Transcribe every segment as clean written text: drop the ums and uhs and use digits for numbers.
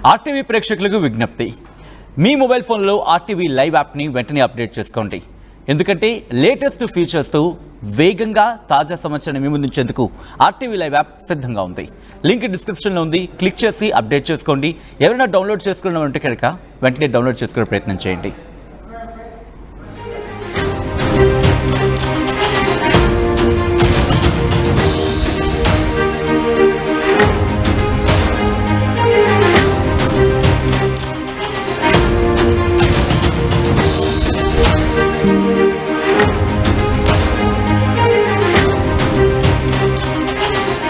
RTV ప్రేక్షకులకు విజ్ఞప్తి, మీ mobile ఫోన్లో ఆర్టీవీ లైవ్ యాప్ని వెంటనే అప్డేట్ చేసుకోండి. ఎందుకంటే లేటెస్ట్ ఫీచర్స్తో వేగంగా తాజా సమాచారం మీ ముందుంచేందుకు ఆర్టీవీ లైవ్ యాప్ సిద్ధంగా ఉంది. లింక్ డిస్క్రిప్షన్లో ఉంది, క్లిక్ చేసి అప్డేట్ చేసుకోండి. ఎవరైనా డౌన్లోడ్ చేసుకున్నామంటే కనుక వెంటనే డౌన్లోడ్ చేసుకునే ప్రయత్నం చేయండి.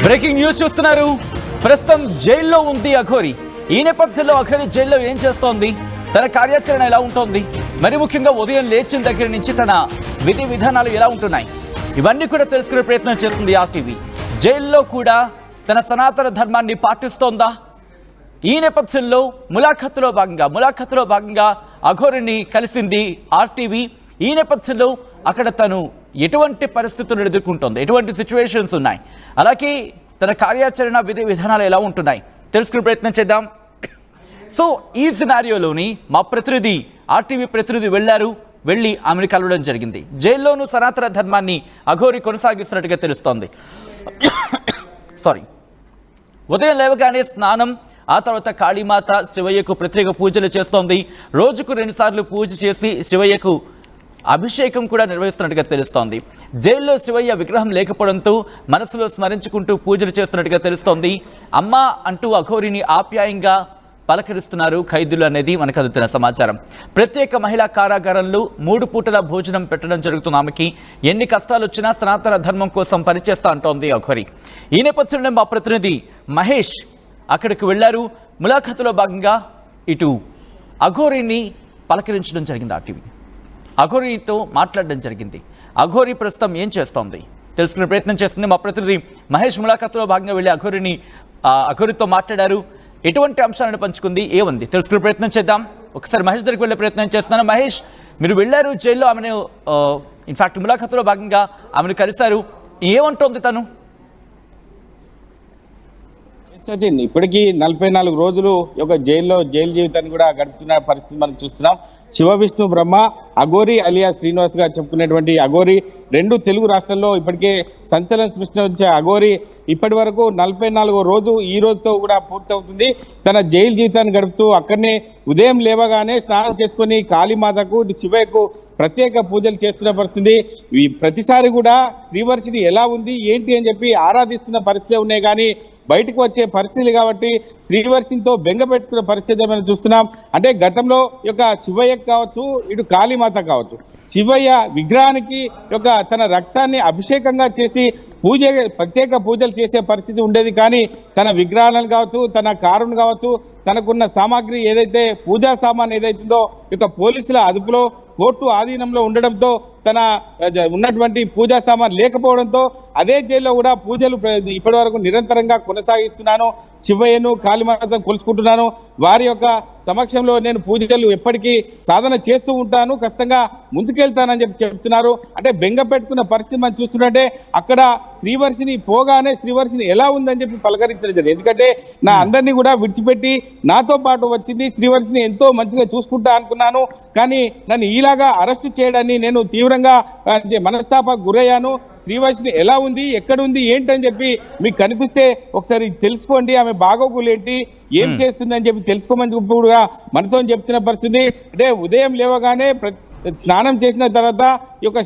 బ్రేకింగ్ న్యూస్ చూస్తున్నారు. ప్రస్తుతం జైల్లో ఉంది అఘోరి. ఈ నేపథ్యంలో అఘోరి జైల్లో ఏం చేస్తోంది, తన కార్యాచరణ ఎలా ఉంటోంది, మరి ముఖ్యంగా ఉదయం లేచిన దగ్గర నుంచి తన విధి విధానాలు ఎలా ఉంటున్నాయి, ఇవన్నీ కూడా తెలుసుకునే ప్రయత్నం చేస్తుంది ఆర్టీవీ. జైల్లో కూడా తన సనాతన ధర్మాన్ని పాటిస్తోందా? ఈ నేపథ్యంలో ములాఖత్తులో భాగంగా అఘోరిని కలిసింది ఆర్టీవీ. ఈ నేపథ్యంలో అక్కడ తను ఎటువంటి పరిస్థితులను ఎదుర్కొంటోంది, ఎటువంటి సిచ్యువేషన్స్ ఉన్నాయి, అలాగే తన కార్యాచరణ విధి విధానాలు ఎలా ఉంటున్నాయి తెలుసుకునే ప్రయత్నం చేద్దాం. సో ఈ సినారియోలోని మా ప్రతినిధి ఆర్టీవీ ప్రతినిధి వెళ్ళి ఆమెను కలవడం జరిగింది. జైల్లోనూ సనాతన ధర్మాన్ని అఘోరి కొనసాగిస్తున్నట్టుగా తెలుస్తోంది. ఉదయం లేవగానే స్నానం, ఆ తర్వాత కాళీమాత శివయ్యకు ప్రత్యేక పూజలు చేస్తోంది. రోజుకు 2 సార్లు పూజ చేసి శివయ్యకు అభిషేకం కూడా నిర్వహిస్తున్నట్టుగా తెలుస్తోంది. జైల్లో శివయ్య విగ్రహం లేకపోవడంతో మనసులో స్మరించుకుంటూ పూజలు చేస్తున్నట్టుగా తెలుస్తోంది. అమ్మ అంటూ అఘోరిని ఆప్యాయంగా పలకరిస్తున్నారు ఖైదీలు అనేది మనకు అందుతున్న సమాచారం. ప్రత్యేక మహిళా కారాగారంలో 3 పూటల భోజనం పెట్టడం జరుగుతుంది. ఆమెకి ఎన్ని కష్టాలు వచ్చినా సనాతన ధర్మం కోసం పనిచేస్తా అంటోంది అఘోరి. ఈ నేపథ్యంలో మా ప్రతినిధి మహేష్ అక్కడికి వెళ్లారు. ములాఖతులో భాగంగా ఇటు అఘోరిని పలకరించడం జరిగింది. ఆర్టీవీ అఘోరితో మాట్లాడడం జరిగింది. అఘోరి ప్రస్తుతం ఏం చేస్తోంది తెలుసుకునే ప్రయత్నం చేస్తుంది మా ప్రతినిధి మహేష్. ములాఖతులో భాగంగా వెళ్ళి అఘోరితో మాట్లాడారు. ఎటువంటి అంశాలను పంచుకుంది, ఏముంది తెలుసుకునే ప్రయత్నం చేద్దాం. ఒకసారి మహేష్ దగ్గరికి వెళ్ళే ప్రయత్నం చేస్తున్నాను. మహేష్, మీరు వెళ్ళారు జైల్లో, ఆమెను ఇన్ఫాక్ట్ ములాఖతులో భాగంగా ఆమెను కలిశారు. ఏమంటోంది తను? సచిన్, ఇప్పటికీ 44 రోజులు జైలు జీవితాన్ని కూడా గడుపుతున్న పరిస్థితి మనం చూస్తున్నాం. శివ విష్ణు బ్రహ్మ అఘోరి అలియా శ్రీనివాస్ గా చెప్పుకునేటువంటి అఘోరి 2 తెలుగు రాష్ట్రాల్లో ఇప్పటికే సంచలనం సృష్టించే అఘోరి ఇప్పటి వరకు 44వ రోజు ఈ రోజుతో కూడా పూర్తవుతుంది. తన జైలు జీవితాన్ని గడుపుతూ అక్కడనే ఉదయం లేవగానే స్నానం చేసుకుని కాళీమాతకు శివయ్యకు ప్రత్యేక పూజలు చేస్తున్న పరిస్థితి. ప్రతిసారి కూడా శ్రీవర్షిని ఎలా ఉంది ఏంటి అని చెప్పి ఆరాధిస్తున్న పరిస్థితులు ఉన్నాయి, కానీ బయటకు వచ్చే పరిస్థితులు కాబట్టి శ్రీవర్షినితో బెంగ పెట్టుకున్న పరిస్థితి మనం చూస్తున్నాం. అంటే గతంలో శివయ్య కావచ్చు, ఇటు కాళీమాత కావచ్చు, శివయ్య విగ్రహానికి తన రక్తాన్ని అభిషేకంగా చేసి ప్రత్యేక పూజలు చేసే పరిస్థితి ఉండేది. కానీ తన విగ్రహాలను కావచ్చు, తన కారును కావచ్చు, తనకున్న సామాగ్రి ఏదైతే పూజా సామాన్ ఏదైతుందో పోలీసుల అదుపులో కోర్టు ఆధీనంలో ఉండడంతో తన ఉన్నటువంటి పూజా సామాన్ లేకపోవడంతో అదే జైల్లో కూడా పూజలు ఇప్పటి వరకు నిరంతరంగా కొనసాగిస్తున్నాను, శివయ్యను కాళీమాతను కొలుచుకుంటున్నాను, వారి సమక్షంలో నేను పూజలు ఎప్పటికీ సాధన చేస్తూ ఉంటాను, ఖచ్చితంగా ముందుకెళ్తానని చెప్తున్నారు. అంటే బెంగ పెట్టుకున్న పరిస్థితి మనం చూస్తుంటే అక్కడ శ్రీవర్షిని పోగానే శ్రీవర్షిని ఎలా ఉందని చెప్పి పలకరించడం జరిగింది. ఎందుకంటే నా అందరినీ కూడా విడిచిపెట్టి నాతో పాటు వచ్చింది, శ్రీవర్షిని ఎంతో మంచిగా చూసుకుంటా అనుకున్నాను, కానీ నన్ను ఈలాగా అరెస్టు చేయడాన్ని నేను తీవ్రంగా మనస్తాపకు గురయ్యాను. శ్రీవర్షిని ఎలా ఉంది, ఎక్కడుంది, ఏంటని చెప్పి మీకు కనిపిస్తే ఒకసారి తెలుసుకోండి, ఆమె బాగోగులు ఏంటి, ఏం చేస్తుంది అని చెప్పి తెలుసుకోమని కూడా మనతో చెప్తున్న పరిస్థితి. అంటే ఉదయం లేవగానే స్నానం చేసిన తర్వాత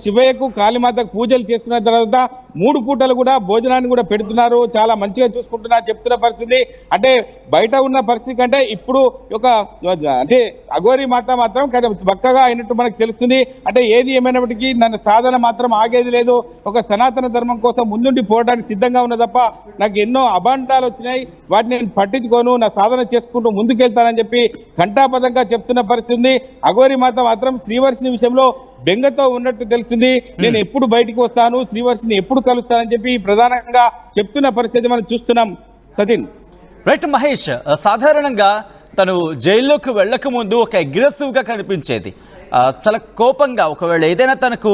శివయ్యకు కాళీమాతకు పూజలు చేసుకున్న తర్వాత 3 పూటలు కూడా భోజనాన్ని కూడా పెడుతున్నారు, చాలా మంచిగా చూసుకుంటున్నారు చెప్తున్న పరిస్థితి. అంటే బయట ఉన్న పరిస్థితి కంటే ఇప్పుడు అంటే అఘోరి మాత మాత్రం చక్కగా అయినట్టు మనకు తెలుస్తుంది. అంటే ఏది ఏమైనప్పటికీ నన్ను సాధన మాత్రం ఆగేది లేదు, సనాతన ధర్మం కోసం ముందుండి పోవడానికి సిద్ధంగా ఉన్న తప్ప నాకు ఎన్నో అభాండాలు వచ్చినాయి, వాటిని నేను పట్టించుకోను, నా సాధన చేసుకుంటూ ముందుకెళ్తానని చెప్పి ఘంటాపథంగా చెప్తున్న పరిస్థితి. అఘోరి మాత మాత్రం శ్రీవర్షిని విషయంలో బెంగతో ఉన్నట్టు తెలుస్తుంది. నేను ఎప్పుడు బయటికి వస్తాను, శ్రీవర్షిని ఎప్పుడు కలుస్తానని చెప్పి ప్రధానంగా చెప్తున్న పరిస్థితి మనం చూస్తున్నాం. సచిన్, రైట్ మహేష్, సాధారణంగా తను జైల్లోకి వెళ్ళక ముందు అగ్రెసివ్గా కనిపించేది, చాలా కోపంగా, ఒకవేళ ఏదైనా తనకు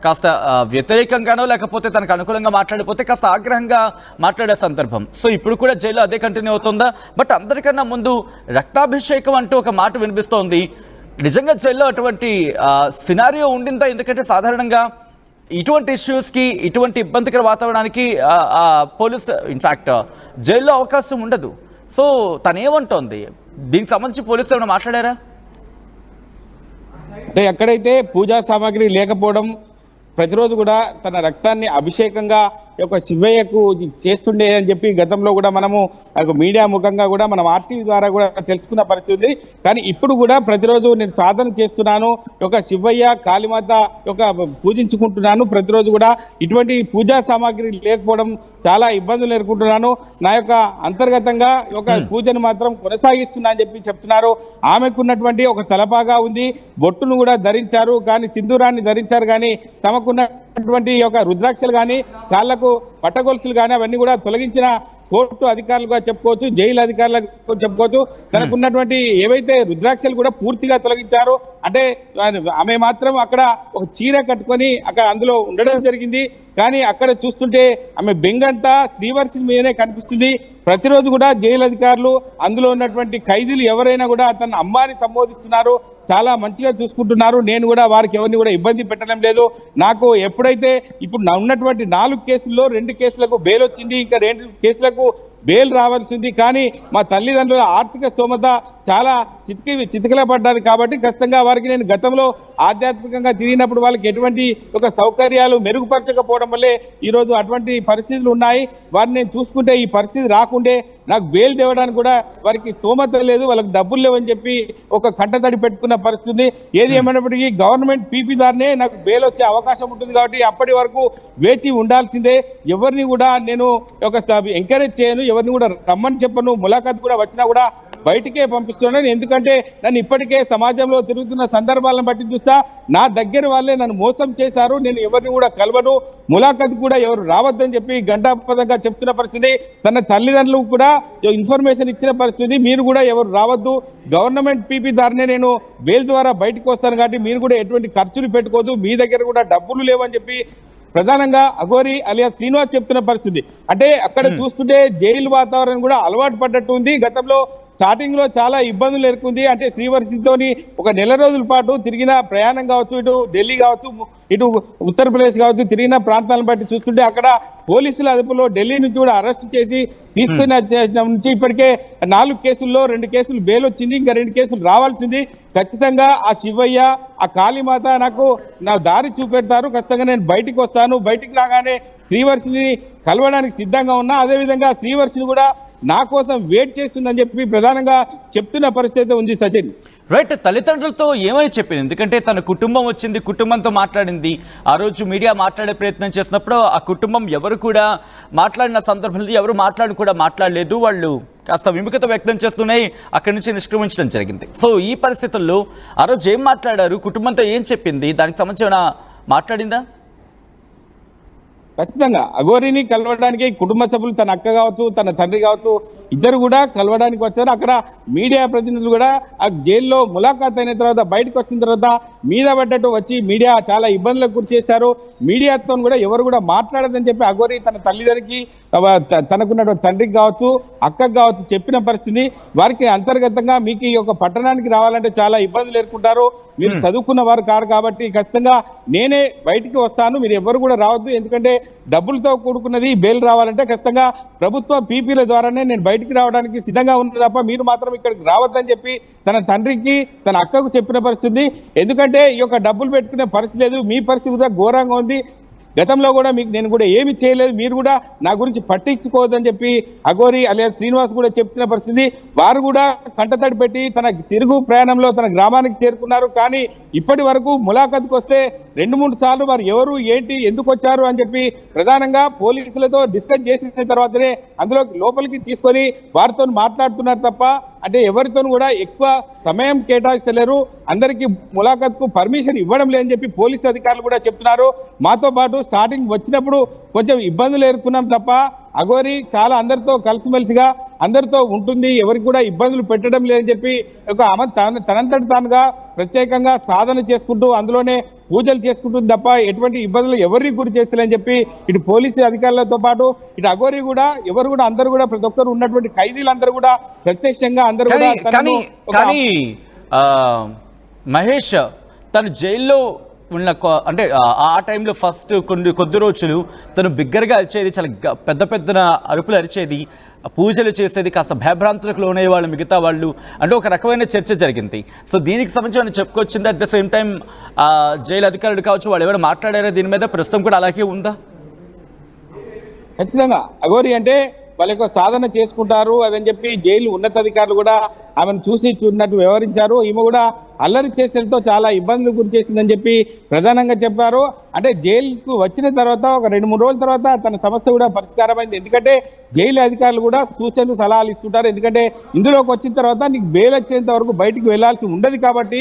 కాస్త వ్యతిరేకంగానో లేకపోతే తనకు అనుకూలంగా మాట్లాడిపోతే కాస్త ఆగ్రహంగా మాట్లాడే సందర్భం. సో ఇప్పుడు కూడా జైల్లో అదే కంటిన్యూ అవుతుందా? బట్ అందరికన్నా ముందు రక్తాభిషేకం అంటూ ఒక మాట వినిపిస్తోంది. నిజంగా జైల్లో అటువంటి సినారియో ఉండిందా? ఎందుకంటే సాధారణంగా ఇటువంటి ఇష్యూస్కి, ఇటువంటి ఇబ్బందికర వాతావరణానికి పోలీస్ ఇన్ఫ్యాక్ట్ జైల్లో అవకాశం ఉండదు. సో తను ఏమంటోంది? దీనికి సంబంధించి పోలీసులు ఏమైనా మాట్లాడారా? అంటే ఎక్కడైతే పూజా సామాగ్రి లేకపోవడం, ప్రతిరోజు కూడా తన రక్తాన్ని అభిషేకంగా యొక్క శివయ్యకు చేస్తుండే అని చెప్పి గతంలో కూడా మనము మీడియా ముఖంగా కూడా మనం ఆర్టీవీ ద్వారా కూడా తెలుసుకున్న పరిస్థితి ఉంది. కానీ ఇప్పుడు కూడా ప్రతిరోజు నేను సాధన చేస్తున్నాను, ఒక శివయ్య కాళీమాత యొక్క పూజించుకుంటున్నాను, ప్రతిరోజు కూడా ఇటువంటి పూజా సామాగ్రి లేకపోవడం చాలా ఇబ్బందులు ఎదుర్కొంటున్నాను, నా యొక్క అంతర్గతంగా ఒక పూజను మాత్రం కొనసాగిస్తున్నా అని చెప్పి చెప్తున్నారు. ఆమెకున్నటువంటి ఒక తలపాగా ఉంది, బొట్టును కూడా ధరించారు, కానీ సింధూరాన్ని ధరించారు, కానీ తమకున్నటువంటి యొక్క రుద్రాక్షలు కానీ కాళ్లకు పట్టగొలుసులు కానీ అవన్నీ కూడా తొలగించిన కోర్టు అధికారులుగా చెప్పుకోవచ్చు, జైలు అధికారులుగా చెప్పుకోవచ్చు. తనకున్నటువంటి ఏవైతే రుద్రాక్షలు కూడా పూర్తిగా తొలగించారు. అంటే ఆమె మాత్రం అక్కడ ఒక చీర కట్టుకొని అక్కడ అందులో ఉండడం జరిగింది. కానీ అక్కడ చూస్తుంటే ఆమె బెంగంతా శ్రీవర్షి మీదనే కనిపిస్తుంది. ప్రతిరోజు కూడా జైలు అధికారులు, అందులో ఉన్నటువంటి ఖైదీలు ఎవరైనా కూడా తన అమ్మాని సంబోధిస్తున్నారు, చాలా మంచిగా చూసుకుంటున్నారు. నేను కూడా వారికి ఎవరిని కూడా ఇబ్బంది పెట్టడం లేదు. నాకు ఎప్పుడైతే ఇప్పుడు ఉన్నటువంటి 4 కేసుల్లో 2 కేసులకు బెయిల్ వచ్చింది, ఇంకా 2 కేసులకు బెయిల్ రావాల్సింది. కానీ మా తల్లిదండ్రుల ఆర్థిక స్తోమత చాలా చితికిల పడ్డది కాబట్టి ఖచ్చితంగా వారికి నేను గతంలో ఆధ్యాత్మికంగా తిరిగినప్పుడు వాళ్ళకి ఎటువంటి ఒక సౌకర్యాలు మెరుగుపరచకపోవడం వల్లే ఈరోజు అటువంటి పరిస్థితులు ఉన్నాయి. వారిని నేను చూసుకుంటే ఈ పరిస్థితి రాకుండే నాకు బెయిల్ తేవడానికి కూడా వారికి స్తోమత లేదు, వాళ్ళకి డబ్బులు లేవని చెప్పి ఒక కంటతడి పెట్టుకున్న పరిస్థితి. ఏది ఏమైనప్పటికీ గవర్నమెంట్ పీపీ దారినే నాకు బెయిల్ వచ్చే అవకాశం ఉంటుంది కాబట్టి అప్పటి వరకు వేచి ఉండాల్సిందే. ఎవరిని కూడా నేను ఒక ఎంకరేజ్ చేయను, ఎవరిని కూడా రమ్మని చెప్పను, ములాఖాత్ కూడా వచ్చినా కూడా బయటికే పంపిస్తున్నాను. ఎందుకంటే నన్ను ఇప్పటికే సమాజంలో తిరుగుతున్న సందర్భాలను బట్టి చూస్తా నా దగ్గర వాళ్ళే నన్ను మోసం చేశారు, నేను ఎవరిని కూడా కలవను, ములాఖాత్ కూడా ఎవరు రావద్దని చెప్పి గంటాపదంగా చెప్తున్న పరిస్థితి. తన తల్లిదండ్రులకు కూడా ఇన్ఫర్మేషన్ ఇచ్చిన పరిస్థితి, మీరు కూడా ఎవరు రావద్దు, గవర్నమెంట్ పీపీ దారినే నేను బెయిల్ ద్వారా బయటకు వస్తాను కాబట్టి మీరు కూడా ఎటువంటి ఖర్చులు పెట్టుకోవద్దు, మీ దగ్గర కూడా డబ్బులు లేవని చెప్పి ప్రధానంగా అఘోరి అలియా శ్రీనివాస్ చెప్తున్న పరిస్థితి. అంటే అక్కడ చూస్తుంటే జైలు వాతావరణం కూడా అలవాటు పడ్డట్టు ఉంది. గతంలో స్టార్టింగ్ లో చాలా ఇబ్బందులు ఎదుర్కొంది. అంటే శ్రీవర్షితోని ఒక నెల రోజుల పాటు తిరిగిన ప్రయాణం కావచ్చు, ఇటు ఢిల్లీ కావచ్చు, ఇటు ఉత్తరప్రదేశ్ కావచ్చు, తిరిగిన ప్రాంతాలను బట్టి చూస్తుంటే అక్కడ పోలీసుల అదుపులో ఢిల్లీ నుంచి కూడా అరెస్ట్ చేసి తీసుకున్న నుంచి ఇప్పటికే 4 కేసుల్లో 2 కేసులు బెయిల్ వచ్చింది, ఇంకా 2 కేసులు రావాల్సింది. ఖచ్చితంగా ఆ శివయ్య, ఆ కాళీమాత నాకు నా దారి చూపెడతారు, ఖచ్చితంగా నేను బయటికి వస్తాను. బయటికి రాగానే శ్రీవర్షిని కలవడానికి సిద్ధంగా ఉన్నా, అదేవిధంగా శ్రీవర్షిని కూడా నా కోసం వెయిట్ చేస్తుందని చెప్పి ప్రధానంగా చెప్తున్న పరిస్థితి ఉంది. సచిన్ రైట్, తల్లిదండ్రులతో ఏమని చెప్పింది? ఎందుకంటే తన కుటుంబం వచ్చింది, కుటుంబంతో మాట్లాడింది. ఆ రోజు మీడియా మాట్లాడే ప్రయత్నం చేసినప్పుడు ఆ కుటుంబం ఎవరు కూడా మాట్లాడిన సందర్భంలో ఎవరు మాట్లాడలేదు. వాళ్ళు కాస్త విముఖత వ్యక్తం చేస్తూనే అక్కడి నుంచి నిష్క్రమించడం జరిగింది. సో ఈ పరిస్థితుల్లో ఆ రోజు ఏం మాట్లాడారు, కుటుంబంతో ఏం చెప్పింది, దానికి సంబంధించిన మాట్లాడిందా? ఖచ్చితంగా అఘోరిని కలవడానికి కుటుంబ సభ్యులు, తన అక్క కావచ్చు, తన తండ్రి కావచ్చు, ఇద్దరు కూడా కలవడానికి వచ్చారు. అక్కడ మీడియా ప్రతినిధులు కూడా ఆ జైల్లో ములాఖాత్ అయిన తర్వాత బయటకు వచ్చిన తర్వాత మీద పడ్డట్టు వచ్చి మీడియా చాలా ఇబ్బందులకు గురి చేశారు. మీడియాతో కూడా ఎవరు కూడా మాట్లాడదని చెప్పి అఘోరి తన తల్లిదండ్రికి, తనకున్నటువంటి తండ్రికి కావచ్చు, అక్కకు కావచ్చు చెప్పిన పరిస్థితి. వారికి అంతర్గతంగా మీకు ఈ యొక్క పట్టణానికి రావాలంటే చాలా ఇబ్బందులు ఎదుర్కొంటారు, మీరు చదువుకున్న వారు కారు కాబట్టి ఖచ్చితంగా నేనే బయటికి వస్తాను, మీరు ఎవరు కూడా రావద్దు, ఎందుకంటే డబ్బులతో కూడుకున్నది బెయిల్ రావాలంటే ఖచ్చితంగా ప్రభుత్వ పీపీల ద్వారానే నేను బయటికి రావడానికి సిద్ధంగా ఉంది తప్ప మీరు మాత్రం ఇక్కడికి రావద్దని చెప్పి తన తండ్రికి, తన అక్కకు చెప్పిన పరిస్థితి. ఎందుకంటే ఈ యొక్క డబ్బులు పెట్టుకునే పరిస్థితి లేదు, మీ పరిస్థితి కూడా ఘోరంగా ఉంది, గతంలో కూడా మీకు నేను కూడా ఏమి చేయలేదు, మీరు కూడా నా గురించి పట్టించుకోవద్దని చెప్పి అఘోరి అలియా శ్రీనివాస్ కూడా చెప్తున్న పరిస్థితి. వారు కూడా కంటతడి పెట్టి తన తిరుగు ప్రయాణంలో తన గ్రామానికి చేరుకున్నారు. కానీ ఇప్పటి వరకు ములాఖత్కు వస్తే 2-3 సార్లు వారు ఎవరు, ఏంటి, ఎందుకు వచ్చారు అని చెప్పి ప్రధానంగా పోలీసులతో డిస్కస్ చేసిన తర్వాతనే అందులో లోపలికి తీసుకొని వారితో మాట్లాడుతున్నారు తప్ప అంటే ఎవరితో కూడా ఎక్కువ సమయం కేటాయిస్తలేరు, అందరికీ ములాఖత్కు పర్మిషన్ ఇవ్వడం లేదని చెప్పి పోలీసు అధికారులు కూడా చెప్తున్నారు. మాతో పాటు స్టార్టింగ్ వచ్చినప్పుడు కొంచెం ఇబ్బందులు ఎదుర్కొన్నాం తప్ప అఘోరి చాలా అందరితో కలిసిమెలిసిగా అందరితో ఉంటుంది, ఎవరికి కూడా ఇబ్బందులు పెట్టడం లేదని చెప్పి ఒక తనంతటి తానుగా ప్రత్యేకంగా సాధన చేసుకుంటూ అందులోనే పూజలు చేసుకుంటుంది తప్ప ఎటువంటి ఇబ్బందులు ఎవరికి గురి చేస్తలేని చెప్పి ఇటు పోలీసు అధికారులతో పాటు ఇటు అఘోరి కూడా ఎవరు కూడా అందరూ కూడా ప్రతి ఒక్కరు ఉన్నటువంటి ఖైదీలందరూ కూడా ప్రత్యక్షంగా అందరూ కూడా కానీ మహేష్ తను జైల్లో ఉన్న అంటే ఆ టైంలో ఫస్ట్ కొద్ది రోజులు తను బిగ్గరగా అరిచేది, చాలా పెద్ద పెద్ద అరుపులు అరిచేది, పూజలు చేసేది, కాస్త భయభ్రాంతులకు లోనే వాళ్ళు మిగతా వాళ్ళు అంటే ఒక రకమైన చర్చ జరిగింది. సో దీనికి సంబంధించి మనం చెప్పుకొచ్చింది. At the same time jail అధికారులు కావచ్చు వాళ్ళు ఎవరు మాట్లాడారో దీని మీద ప్రస్తుతం కూడా అలాగే ఉందా? ఖచ్చితంగా అఘోరి అంటే వాళ్ళ యొక్క సాధన చేసుకుంటారు అదని చెప్పి జైలు ఉన్నతాధికారులు కూడా ఆమెను చూసినట్టు వ్యవహరించారు. ఈమె కూడా అల్లరి చేష్టలతో చాలా ఇబ్బందులు గురి చేసిందని చెప్పి ప్రధానంగా చెప్పారు. అంటే జైలుకు వచ్చిన తర్వాత ఒక 2-3 రోజుల తర్వాత తన సమస్య కూడా పరిష్కారమైంది. ఎందుకంటే జైలు అధికారులు కూడా సూచనలు సలహాలు ఇస్తుంటారు. ఎందుకంటే ఇందులోకి వచ్చిన తర్వాత నీకు బెయిల్ వచ్చేంత వరకు బయటికి వెళ్లాల్సి ఉండదు కాబట్టి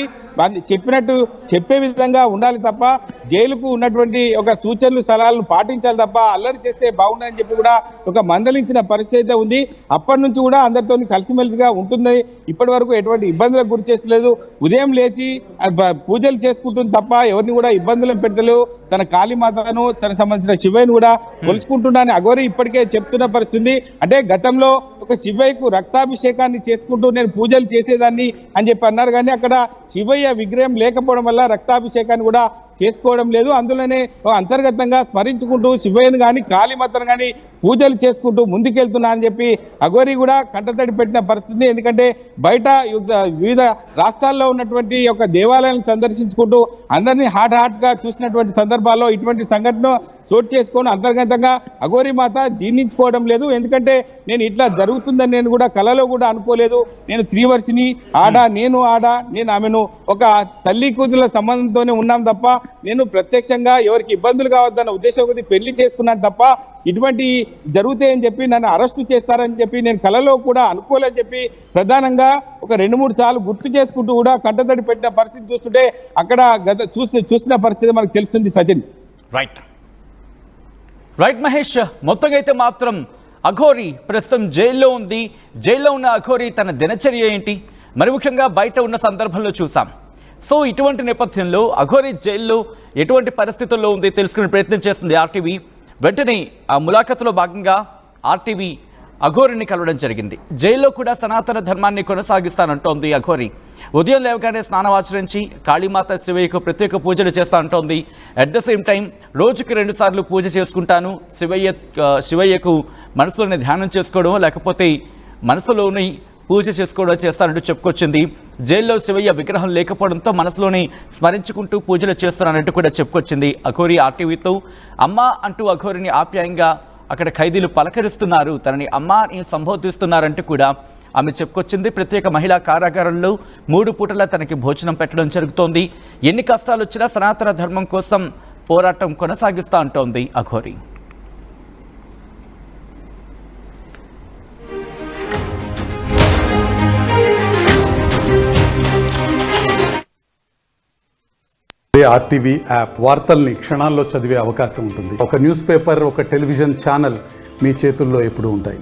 చెప్పినట్టు చెప్పే విధంగా ఉండాలి తప్ప జైలుకు ఉన్నటువంటి ఒక సూచనలు సలహాలను పాటించాలి తప్ప అల్లరి చేస్తే బాగుండదని చెప్పి కూడా ఒక మందలించిన పరిస్థితి అయితే ఉంది. అప్పటి నుంచి కూడా అందరితో కలిసిమెలిసిగా ఉంటుంది. ఇప్పటి వరకు ఎటువంటి ఇబ్బందులకు గురి చేస్తలేదు. ఉదయం లేచి పూజలు చేసుకుంటుంది తప్ప ఎవరిని కూడా ఇబ్బందులను పెట్టలేదు. తన కాళీమాతను తన సంబంధించిన శివయ్యను కూడా కొలుచుకుంటున్నాను అఘోరి ఇప్పటికే చెప్తున్న పరిస్థితి. అంటే గతంలో ఒక శివయ్యకు రక్తాభిషేకాన్ని చేసుకుంటూ నేను పూజలు చేసేదాన్ని అని చెప్పి అన్నారు. కానీ అక్కడ శివయ్య విగ్రహం లేకపోవడం వల్ల రక్తాభిషేకాన్ని కూడా చేసుకోవడం లేదు. అందులోనే అంతర్గతంగా స్మరించుకుంటూ శివయ్యను కానీ కాళీమాతను కానీ పూజలు చేసుకుంటూ ముందుకెళ్తున్నా అని చెప్పి అఘోరి కూడా కంటతడి పెట్టిన పరిస్థితి. ఎందుకంటే బయట వివిధ రాష్ట్రాల్లో ఉన్నటువంటి ఒక దేవాలయాలను సందర్శించుకుంటూ అందరినీ హాట్గా చూసినటువంటి సందర్భాల్లో ఇటువంటి సంఘటన చోటు చేసుకొని అంతర్గతంగా అఘోరి మాత జీర్ణించుకోవడం లేదు. ఎందుకంటే నేను ఇట్లా జరుగుతుందని నేను కూడా కలలో కూడా అనుకోలేదు. నేను శ్రీవర్షిని నేను ఆమెను ఒక తల్లి కూతుల సంబంధంతోనే ఉన్నాం తప్ప నేను ప్రత్యక్షంగా ఎవరికి ఇబ్బందులు కావద్దన్న ఉద్దేశం కొద్ది పెళ్లి చేసుకున్నాను తప్ప ఇటువంటి జరుగుతాయని చెప్పి నన్ను అరెస్టు చేస్తారని చెప్పి నేను కలలో కూడా అనుకోలేని చెప్పి ప్రధానంగా ఒక 2-3 సార్లు గుర్తు చేసుకుంటూ కూడా కంటతడి పెట్టిన పరిస్థితి చూస్తుంటే అక్కడ చూసిన పరిస్థితి మనకు తెలుస్తుంది. సచిన్ రైట్ మహేష్, మొత్తంగా అయితే మాత్రం అఘోరి ప్రస్తుతం జైల్లో ఉంది. జైల్లో ఉన్న అఘోరి తన దినచర్య ఏంటి, మరి ముఖ్యంగా బయట ఉన్న సందర్భంలో చూసాం. సో ఇటువంటి నేపథ్యంలో అఘోరి జైల్లో ఎటువంటి పరిస్థితుల్లో ఉంది తెలుసుకునే ప్రయత్నం చేస్తుంది ఆర్టీవీ. వెంటనే ఆ ములాఖతులో భాగంగా ఆర్టీవీ అఘోరిని కలవడం జరిగింది. జైల్లో కూడా సనాతన ధర్మాన్ని కొనసాగిస్తానంటోంది అఘోరి. ఉదయం లేవగానే స్నానమాచరించి కాళీమాత శివయ్యకు ప్రత్యేక పూజలు చేస్తానంటోంది. అట్ ద సేమ్ టైం రోజుకి 2 సార్లు పూజ చేసుకుంటాను, శివయ్యకు మనసులోనే ధ్యానం చేసుకోవడం లేకపోతే మనసులోని పూజ చేసుకోవడం చేస్తానంటూ చెప్పుకొచ్చింది. జైల్లో శివయ్య విగ్రహం లేకపోవడంతో మనసులోని స్మరించుకుంటూ పూజలు చేస్తానన్నట్టు కూడా చెప్పుకొచ్చింది అఘోరి ఆర్టీవీతో. అమ్మ అంటూ అఘోరిని ఆప్యాయంగా అక్కడ ఖైదీలు పలకరిస్తున్నారు, తనని అమ్మ అని సంబోధిస్తున్నారంటూ కూడా ఆమె చెప్పుకొచ్చింది. ప్రత్యేక మహిళా కారాగారంలో 3 పూటలా తనకి భోజనం పెట్టడం జరుగుతోంది. ఎన్ని కష్టాలు వచ్చినా సనాతన ధర్మం కోసం పోరాటం కొనసాగిస్తా అంటోంది అఘోరి. ఆర్టీవీ యాప్ వార్తల్ని క్షణాల్లో చదివే అవకాశం ఉంటుంది. ఒక న్యూస్ పేపర్, ఒక టెలివిజన్ ఛానల్ మీ చేతుల్లో ఎప్పుడూ ఉంటాయి.